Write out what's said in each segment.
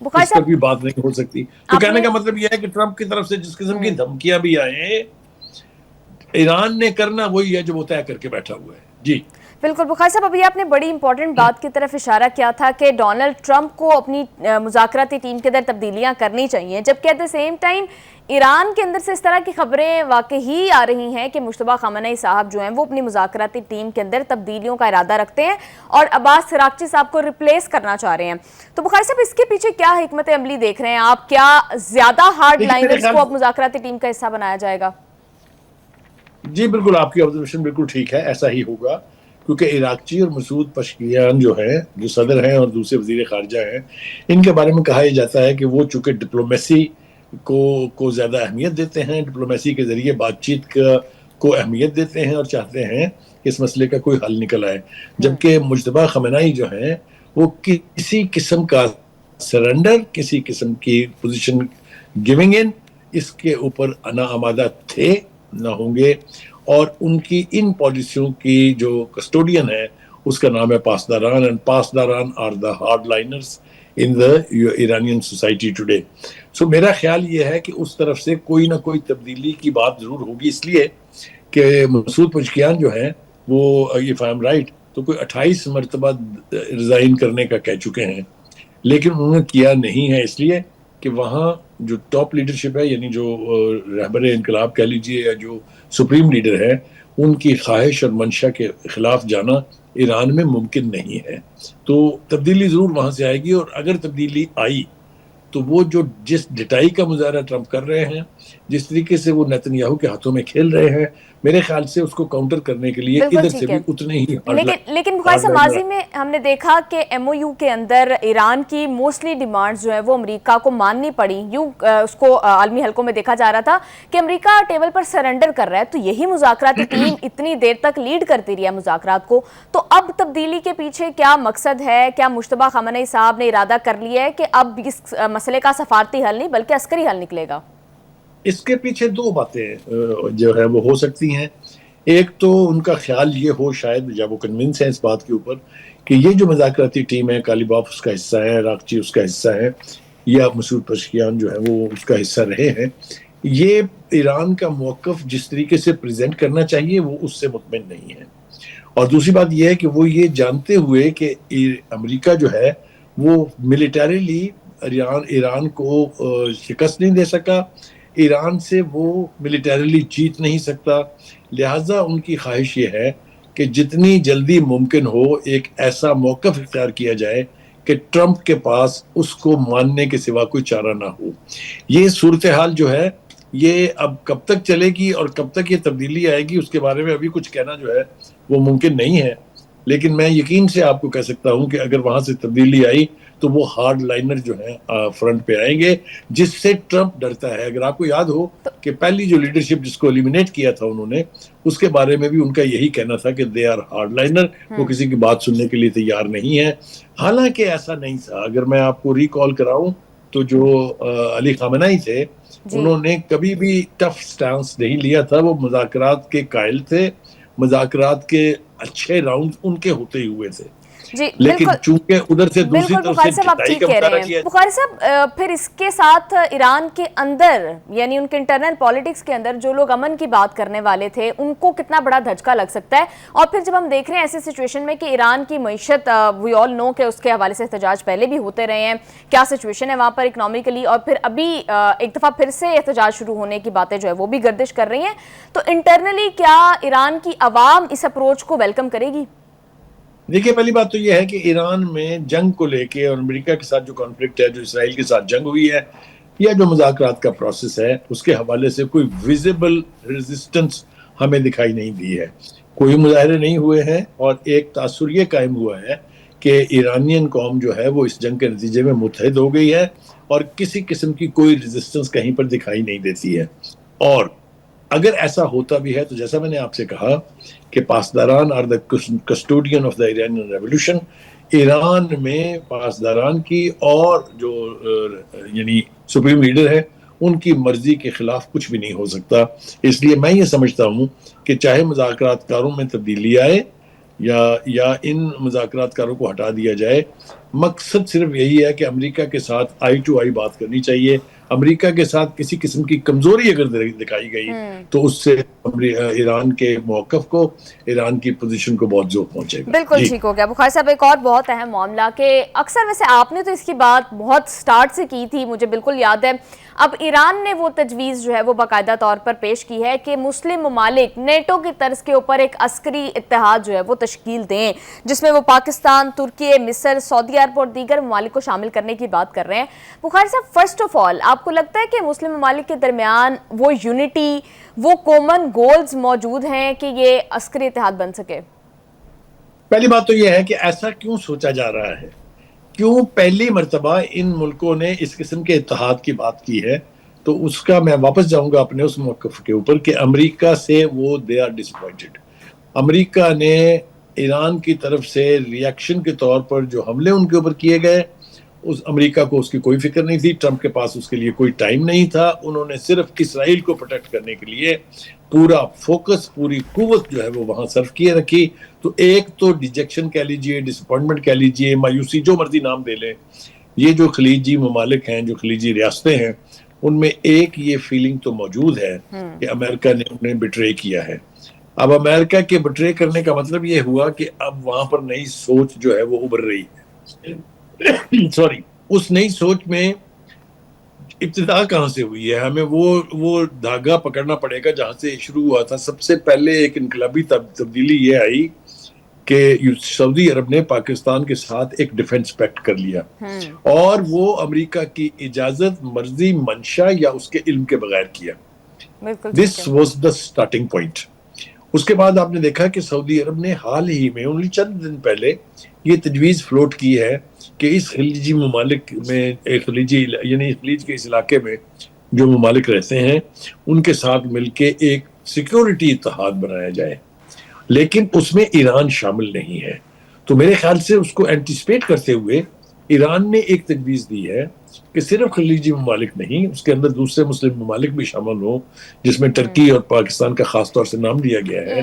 اس پر بھی بات نہیں ہو سکتی. تو کہنے کا مطلب یہ ہے کہ ٹرمپ کی طرف سے جس قسم کی دھمکیاں بھی آئیں ایران نے کرنا وہی ہے جو وہ طے کر کے بیٹھا ہوا ہے. جی بالکل. بخاری صاحب ابھی آپ نے بڑی امپورٹنٹ بات کی طرف اشارہ کیا تھا کہ ڈونلڈ ٹرمپ کو اپنی مذاکراتی ٹیم کے اندر تبدیلیاں کرنی چاہیے، جبکہ at the same time Iran کے اندر سے اس طرح کی خبریں واقعی آ رہی ہیں کہ مجتبیٰ خامنہئی صاحب جو ہیں وہ اپنی مذاکراتی ٹیم کے اندر تبدیلیوں کا ارادہ رکھتے ہیں اور عباس عراقچی صاحب کو ریپلیس کرنا چاہ رہے ہیں. تو بخاری صاحب اس کے پیچھے کیا حکمت عملی دیکھ رہے ہیں آپ؟ کیا زیادہ ہارڈ لائنرز کو اب مذاکراتی ٹیم کا حصہ بنایا جائے گا؟ جی بالکل، آپ کی آبزرویشن بالکل ٹھیک ہے، ایسا ہی ہوگا، کیونکہ عراقچی اور مسعود پشکیان جو ہیں، جو صدر ہیں اور دوسرے وزیر خارجہ ہیں، ان کے بارے میں کہا یہ جاتا ہے کہ وہ چونکہ ڈپلومیسی کو زیادہ اہمیت دیتے ہیں، ڈپلومیسی کے ذریعے بات چیت کو اہمیت دیتے ہیں اور چاہتے ہیں کہ اس مسئلے کا کوئی حل نکل آئے، جبکہ مجتبیٰ خامنہئی جو ہیں وہ کسی قسم کا سرنڈر، کسی قسم کی پوزیشن گیونگ ان، اس کے اوپر نہ آمادہ تھے نہ ہوں گے. اور ان کی ان پالیسیوں کی جو کسٹوڈین ہے اس کا نام ہے Pasdaran, and Pasdaran are the hardliners in the Iranian society today. So میرا خیال یہ ہے کہ اس طرف سے کوئی نہ کوئی تبدیلی کی بات ضرور ہوگی، اس لیے کہ مسعود پشکیان جو ہیں وہ if I'm right تو کوئی 28 مرتبہ ریزائن کرنے کا کہہ چکے ہیں، لیکن انہوں نے کیا نہیں ہے، اس لیے کہ وہاں جو ٹاپ لیڈرشپ ہے، یعنی جو رہبر انقلاب کہہ لیجیے یا جو سپریم لیڈر ہے، ان کی خواہش اور منشا کے خلاف جانا ایران میں ممکن نہیں ہے. تو تبدیلی ضرور وہاں سے آئے گی، اور اگر تبدیلی آئی تو وہ جو جس ڈٹائی کا مظاہرہ ٹرمپ کر رہے ہیں، جس طریقے سے وہ نیتن یاہو کے ہاتھوں میں کھیل رہے ہیں، میرے خیال سے اس کو کاؤنٹر کرنے کے لیے ادھر سے بھی اتنے ہی لیکن بخاری صاحب ماضی میں ہم نے دیکھا کہ ایم او یو کے اندر ایران کی موسٹلی ڈیمانڈز جو ہے وہ امریکہ کو ماننی پڑی. یوں اس کو عالمی حلقوں میں دیکھا جا رہا تھا کہ امریکہ ٹیبل پر سرنڈر کر رہا ہے، تو یہی مذاکراتی ٹیم اتنی دیر تک لیڈ کرتی رہی ہے مذاکرات کو. تو اب تبدیلی کے پیچھے کیا مقصد ہے؟ کیا مجتبیٰ خامنہئی صاحب نے ارادہ کر لیا ہے کہ اب اس مسئلے کا سفارتی حل نہیں بلکہ عسکری حل نکلے گا؟ اس کے پیچھے دو باتیں جو ہے وہ ہو سکتی ہیں. ایک تو ان کا خیال یہ ہو شاید، یا وہ کنونس ہیں اس بات کے اوپر، کہ یہ جو مذاکراتی ٹیم ہے، کالیباف اس کا حصہ ہے، عراقچی اس کا حصہ ہے، یا مسعود پشکیان جو ہے وہ اس کا حصہ رہے ہیں، یہ ایران کا موقف جس طریقے سے پریزنٹ کرنا چاہیے وہ اس سے مطمئن نہیں ہے. اور دوسری بات یہ ہے کہ وہ یہ جانتے ہوئے کہ امریکہ جو ہے وہ ملیٹریلی ایران کو شکست نہیں دے سکا، ایران سے وہ ملیٹریلی جیت نہیں سکتا، لہٰذا ان کی خواہش یہ ہے کہ جتنی جلدی ممکن ہو ایک ایسا موقف اختیار کیا جائے کہ ٹرمپ کے پاس اس کو ماننے کے سوا کوئی چارہ نہ ہو. یہ صورتحال جو ہے یہ اب کب تک چلے گی اور کب تک یہ تبدیلی آئے گی اس کے بارے میں ابھی کچھ کہنا جو ہے وہ ممکن نہیں ہے، لیکن میں یقین سے آپ کو کہہ سکتا ہوں کہ اگر وہاں سے تبدیلی آئی تو وہ ہارڈ لائنر جو ہیں فرنٹ پہ آئیں گے، جس سے ٹرمپ ڈرتا ہے. اگر آپ کو یاد ہو کہ پہلی جو لیڈرشپ جس کو ایلیمینیٹ کیا تھا انہوں نے، اس کے بارے میں بھی ان کا یہی کہنا تھا کہ دے آر ہارڈ لائنر، وہ کسی کی بات سننے کے لیے تیار نہیں ہے. حالانکہ ایسا نہیں تھا. اگر میں آپ کو ریکال کراؤں تو جو علی خامنہئی تھے انہوں نے کبھی بھی ٹف سٹانس نہیں لیا تھا، وہ مذاکرات کے قائل تھے، مذاکرات کے اچھے راؤنڈ ان کے ہوتے ہی ہوئے تھے. لیکن چونکہ ادھر سے دوسری طرف سے جتائی کا مطالعہ کیا. بخاری صاحب پھر اس کے ساتھ ایران کے اندر یعنی ان کے انٹرنل پالیٹکس کے اندر جو لوگ امن کی بات کرنے والے تھے ان کو کتنا بڑا دھچکا لگ سکتا ہے؟ اور پھر جب ہم دیکھ رہے ہیں ایسی سچویشن میں کہ ایران کی معیشت وی آل نو کہ اس کے حوالے سے احتجاج پہلے بھی ہوتے رہے ہیں، کیا سچویشن ہے وہاں پر اکنامکلی، اور پھر ابھی ایک دفعہ پھر سے احتجاج شروع ہونے کی باتیں جو ہے وہ بھی گردش کر رہی ہیں، تو انٹرنلی کیا ایران کی عوام اس اپروچ کو ویلکم کرے گی؟ دیکھیے پہلی بات تو یہ ہے کہ ایران میں جنگ کو لے کے اور امریکہ کے ساتھ جو کانفلکٹ ہے، جو اسرائیل کے ساتھ جنگ ہوئی ہے، یا جو مذاکرات کا پروسیس ہے، اس کے حوالے سے کوئی ویزیبل ریزسٹنس ہمیں دکھائی نہیں دی ہے. کوئی مظاہرے نہیں ہوئے ہیں، اور ایک تاثر یہ قائم ہوا ہے کہ ایرانین قوم جو ہے وہ اس جنگ کے نتیجے میں متحد ہو گئی ہے اور کسی قسم کی کوئی ریزسٹنس کہیں پر دکھائی نہیں دیتی ہے. اور اگر ایسا ہوتا بھی ہے تو جیسا میں نے آپ سے کہا کہ Pasdaran are the custodian of the Iranian revolution, Iran میں پاسداران کی اور جو یعنی سپریم لیڈر ہے ان کی مرضی کے خلاف کچھ بھی نہیں ہو سکتا. اس لیے میں یہ سمجھتا ہوں کہ چاہے مذاکرات کاروں میں تبدیلی آئے، یا ان مذاکرات کاروں کو ہٹا دیا جائے. مقصد صرف یہی ہے کہ امریکہ کے ساتھ آئی ٹو آئی بات کرنی چاہیے. امریکہ کے ساتھ کسی قسم کی کمزوری اگر دکھائی گئی تو اس سے ایران کے موقف کو, ایران کی پوزیشن کو بہت زور پہنچے گا. بالکل ٹھیک ہو گیا. بخاری صاحب ایک اور بہت اہم معاملہ کہ اکثر ویسے آپ نے تو اس کی بات بہت سٹارٹ سے کی تھی, مجھے بالکل یاد ہے, اب ایران نے وہ تجویز جو ہے وہ باقاعدہ طور پر پیش کی ہے کہ مسلم ممالک نیٹو کی طرز کے اوپر ایک عسکری اتحاد جو ہے وہ تشکیل دیں, جس میں وہ پاکستان, ترکی, مصر, سعودی عرب اور دیگر ممالک کو شامل کرنے کی بات کر رہے ہیں. بخاری صاحب, فرسٹ آف آل آپ کو لگتا ہے کہ مسلم ممالک کے درمیان وہ یونٹی, وہ کامن گولز موجود ہیں کہ یہ عسکری اتحاد بن سکے؟ پہلی بات تو یہ ہے کہ ایسا کیوں سوچا جا رہا ہے, کیوں پہلی مرتبہ ان ملکوں نے اس قسم کے اتحاد کی بات کی ہے. تو اس کا میں واپس جاؤں گا اپنے اس موقف کے اوپر کہ امریکہ سے وہ دے آر ڈس اپوائنٹڈ. امریکہ نے ایران کی طرف سے ریئیکشن کے طور پر جو حملے ان کے اوپر کیے گئے, اس امریکہ کو اس کی کوئی فکر نہیں تھی, ٹرمپ کے پاس اس کے لیے کوئی ٹائم نہیں تھا. انہوں نے صرف اسرائیل کو پروٹیکٹ کرنے کے لیے پورا فوکس, پوری قوت جو ہے وہ وہاں صرف کیے رکھی. تو ایک تو ڈیجیکشن کہہ لیجئے, ڈس اپوائنٹمنٹ کہہ لیجئے, مایوسی, جو مرضی نام دے لیں, یہ جو خلیجی ممالک ہیں, جو خلیجی ریاستیں ہیں, ان میں ایک یہ فیلنگ تو موجود ہے کہ امریکہ نے انہیں بٹرے کیا ہے. اب امریکہ کے بٹرے کرنے کا مطلب یہ ہوا کہ اب وہاں پر نئی سوچ جو ہے وہ ابھر رہی ہے. سوری, اس نئی سوچ میں ابتدا کہاں سے ہوئی ہے, ہمیں وہ دھاگا پکڑنا پڑے گا جہاں سے شروع ہوا تھا. سب سے پہلے ایک انقلابی تبدیلی یہ آئی کہ سعودی عرب نے پاکستان کے ساتھ ایک ڈیفنس پیکٹ کر لیا, اور وہ امریکہ کی اجازت, مرضی, منشا یا اس کے علم کے بغیر کیا. This was the starting point. اس کے بعد آپ نے دیکھا کہ سعودی عرب نے حال ہی میں انہی چند دن پہلے یہ تجویز فلوٹ کی ہے کہ اس خلیجی ممالک میں, خلیجی یعنی خلیج کے اس علاقے میں جو ممالک رہتے ہیں ان کے ساتھ مل کے ایک سیکیورٹی اتحاد بنایا جائے, لیکن اس میں ایران شامل نہیں ہے. تو میرے خیال سے اس کو اینٹیسپیٹ کرتے ہوئے ایران نے ایک تجویز دی ہے کہ صرف خلیجی ممالک نہیں, اس کے اندر دوسرے مسلم ممالک بھی شامل ہوں, جس میں ترکی اور پاکستان کا خاص طور سے نام لیا گیا ہے.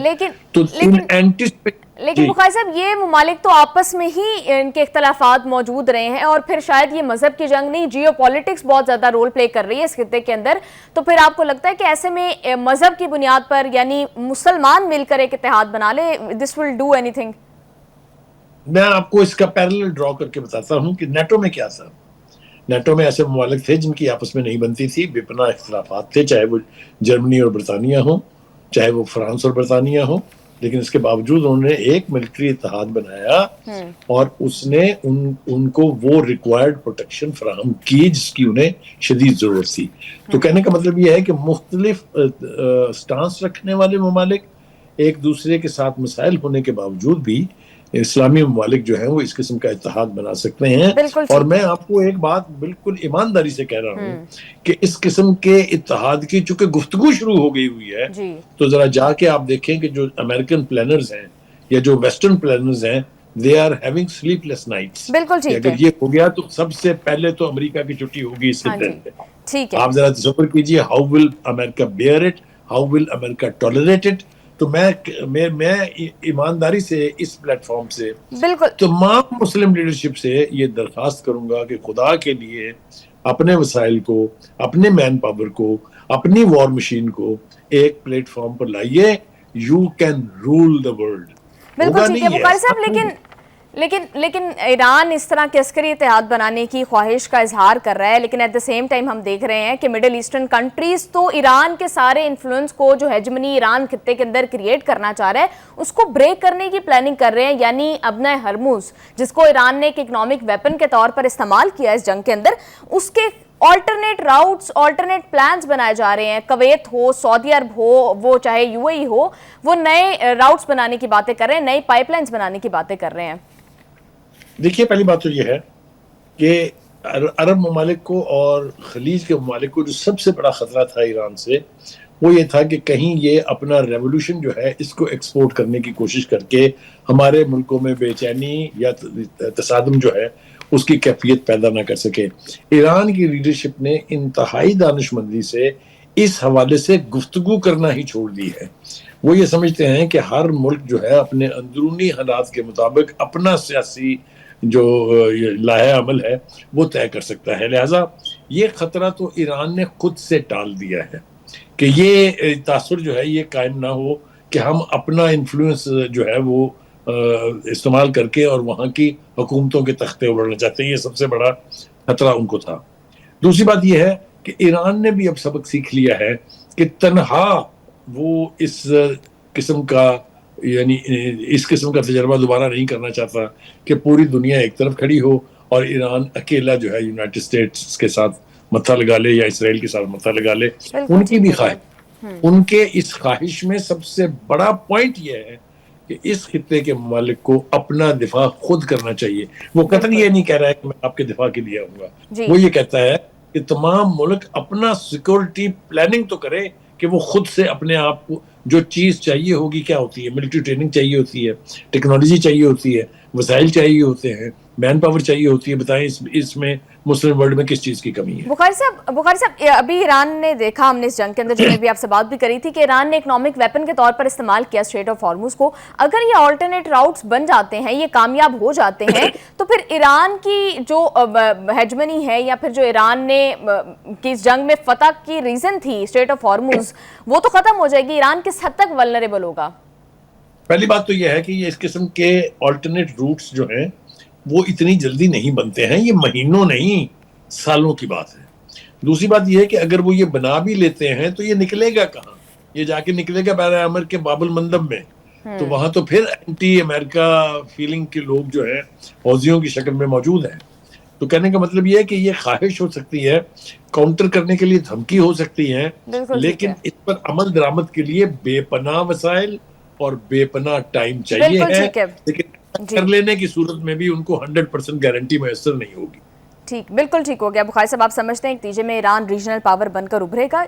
لیکن بخاری صاحب, یہ ممالک تو آپس میں ہی ان کے اختلافات موجود رہے ہیں, اور پھر شاید یہ مذہب کی جنگ نہیں, جیو پولیٹکس بہت زیادہ رول پلے کر رہی ہے اس خطے کے اندر. تو پھر آپ کو لگتا ہے کہ ایسے میں مذہب کی بنیاد پر, یعنی مسلمان مل کر ایک اتحاد بنا لے, دس ول ڈو اینی تھنگ؟ میں آپ کو اس کا پیرلل ڈرا کر کے بتاتا ہوں کہ نیٹو میں کیا تھا. نیٹو میں ایسے ممالک تھے جن کی آپس میں نہیں بنتی تھی, بے پناہ اختلافات تھے, چاہے وہ جرمنی اور برطانیہ ہوں, چاہے وہ فرانس اور برطانیہ ہوں, لیکن اس کے باوجود انہوں نے ایک ملٹری اتحاد بنایا اور اس نے ان کو وہ ریکوائرڈ پروٹیکشن فراہم کی جس کی انہیں شدید ضرورت تھی. تو کہنے کا مطلب یہ ہے کہ مختلف سٹانس رکھنے والے ممالک ایک دوسرے کے ساتھ مسائل ہونے کے باوجود بھی اسلامی ممالک جو ہیں وہ اس قسم کا اتحاد بنا سکتے ہیں. اور میں آپ کو ایک بات بالکل ایمانداری سے کہہ رہا ہوں کہ اس قسم کے اتحاد کی چونکہ گفتگو شروع ہو گئی ہوئی ہے, تو ذرا جا کے آپ دیکھیں کہ جو امریکن پلانرز ہیں یا جو ویسٹرن پلانرز ہیں, they are having sleepless nights. اگر یہ ہو گیا تو سب سے پہلے تو امریکہ کی چھٹی ہوگی اس سے پہلے. آپ ذرا تصور کیجئے, how will America bear it, how will America tolerate it. تو میں ایمانداری سے اس پلیٹ فارم سے تمام مسلم لیڈرشپ سے یہ درخواست کروں گا کہ خدا کے لیے اپنے وسائل کو, اپنے مین پاور کو, اپنی وار مشین کو ایک پلیٹ فارم پر لائیے. You can rule the world. بالکل ٹھیک ہے بخاری صاحب, لیکن ایران اس طرح کے عسکری اتحاد بنانے کی خواہش کا اظہار کر رہا ہے, لیکن ایٹ دا سیم ٹائم ہم دیکھ رہے ہیں کہ مڈل ایسٹرن کنٹریز تو ایران کے سارے انفلوئنس کو, جو ہیجمنی ایران خطے کے اندر کریٹ کرنا چاہ رہا ہے, اس کو بریک کرنے کی پلاننگ کر رہے ہیں. یعنی ابنۂ ہرمز, جس کو ایران نے ایک اکنامک ویپن کے طور پر استعمال کیا اس جنگ کے اندر, اس کے آلٹرنیٹ راؤٹس, آلٹرنیٹ پلانز بنائے جا رہے ہیں. کویت ہو, سعودی عرب ہو, وہ چاہے یو اے ای ہو, وہ نئے راؤٹس بنانے کی باتیں کر رہے ہیں, نئی پائپ لائنز بنانے کی باتیں کر رہے ہیں. دیکھیے, پہلی بات تو یہ ہے کہ عرب ممالک کو اور خلیج کے ممالک کو جو سب سے بڑا خطرہ تھا ایران سے, وہ یہ تھا کہ کہیں یہ اپنا ریولوشن جو ہے اس کو ایکسپورٹ کرنے کی کوشش کر کے ہمارے ملکوں میں بے چینی یا تصادم جو ہے اس کی کیفیت پیدا نہ کر سکے. ایران کی لیڈرشپ نے انتہائی دانشمندی سے اس حوالے سے گفتگو کرنا ہی چھوڑ دی ہے. وہ یہ سمجھتے ہیں کہ ہر ملک جو ہے اپنے اندرونی حالات کے مطابق اپنا سیاسی جو لاہ عمل ہے وہ طے کر سکتا ہے. لہٰذا یہ خطرہ تو ایران نے خود سے ٹال دیا ہے کہ یہ تاثر جو ہے یہ قائم نہ ہو کہ ہم اپنا انفلوئنس جو ہے وہ استعمال کر کے اور وہاں کی حکومتوں کے تختے اڑنا چاہتے ہیں. یہ سب سے بڑا خطرہ ان کو تھا. دوسری بات یہ ہے کہ ایران نے بھی اب سبق سیکھ لیا ہے کہ تنہا وہ اس قسم کا تجربہ دوبارہ نہیں کرنا چاہتا کہ پوری دنیا ایک طرف کھڑی ہو اور ایران اکیلا جو ہے یونائٹڈ اسٹیٹس کے ساتھ متھا لگا لے یا اسرائیل کے ساتھ متھا لگا لے. ان کی بھی خواہش، ان کے اس خواہش میں سب سے بڑا پوائنٹ یہ ہے کہ اس خطے کے ممالک کو اپنا دفاع خود کرنا چاہیے. وہ قطعاً یہ نہیں کہہ رہا ہے کہ میں آپ کے دفاع کے لیے آؤں گا. وہ یہ کہتا ہے کہ تمام ملک اپنا سیکورٹی پلاننگ تو کرے کہ وہ خود سے اپنے آپ کو جو چیز چاہیے ہوگی، کیا ہوتی ہے، ملٹری ٹریننگ چاہیے ہوتی ہے، ٹیکنالوجی چاہیے ہوتی ہے، وسائل چاہیے ہوتے ہیں، مین پاور چاہیے ہوتی ہے. بتائیں اس میں مسلم ورلڈ میں کس چیز کی کمی ہے؟ بخاری صاحب ابھی ایران نے دیکھا، ہم نے اس جنگ کے اندر جنہیں بھی آپ سے بات بھی کری تھی کہ ایران نے اکنامک ویپن کے طور پر استعمال کیا اسٹریٹ آف ہارموز کو. اگر یہ آلٹرنیٹ راؤٹس بن جاتے ہیں، یہ کامیاب ہو جاتے ہیں، تو پھر ایران کی جو ہیجمنی ہے یا پھر جو ایران نے کی اس جنگ میں فتح کی ریزن تھی اسٹریٹ آف ہارموز، وہ تو ختم ہو جائے گی. ایران کس حد تک ولنریبل ہوگا؟ پہلی بات تو یہ ہے کہ یہ اس قسم کے آلٹرنیٹ روٹس جو ہیں وہ اتنی جلدی نہیں بنتے ہیں، یہ مہینوں نہیں سالوں کی بات ہے. دوسری بات یہ ہے کہ اگر وہ یہ بنا بھی لیتے ہیں تو یہ نکلے گا کہاں؟ یہ جا کے نکلے گا بحر احمر کے باب المندب میں. تو وہاں تو پھر اینٹی امریکہ فیلنگ کے لوگ جو ہیں حوثیوں کی شکل میں موجود ہیں. تو کہنے کا مطلب یہ ہے کہ یہ خواہش ہو سکتی ہے، کاؤنٹر کرنے کے لیے دھمکی ہو سکتی ہے، لیکن اس پر عمل درآمد کے لیے بے پناہ وسائل اور بے پناہ ٹائم چاہیے ہے. لیکن کر لینے کی صورت میں بھی ان کو 100% گارنٹی میسر نہیں ہوگی. ٹھیک، بالکل ٹھیک ہو گیا. بخاری صاحب آپ سمجھتے ہیں کہ نتیجے میں ایران ریجنل پاور بن کر ابھرے گا؟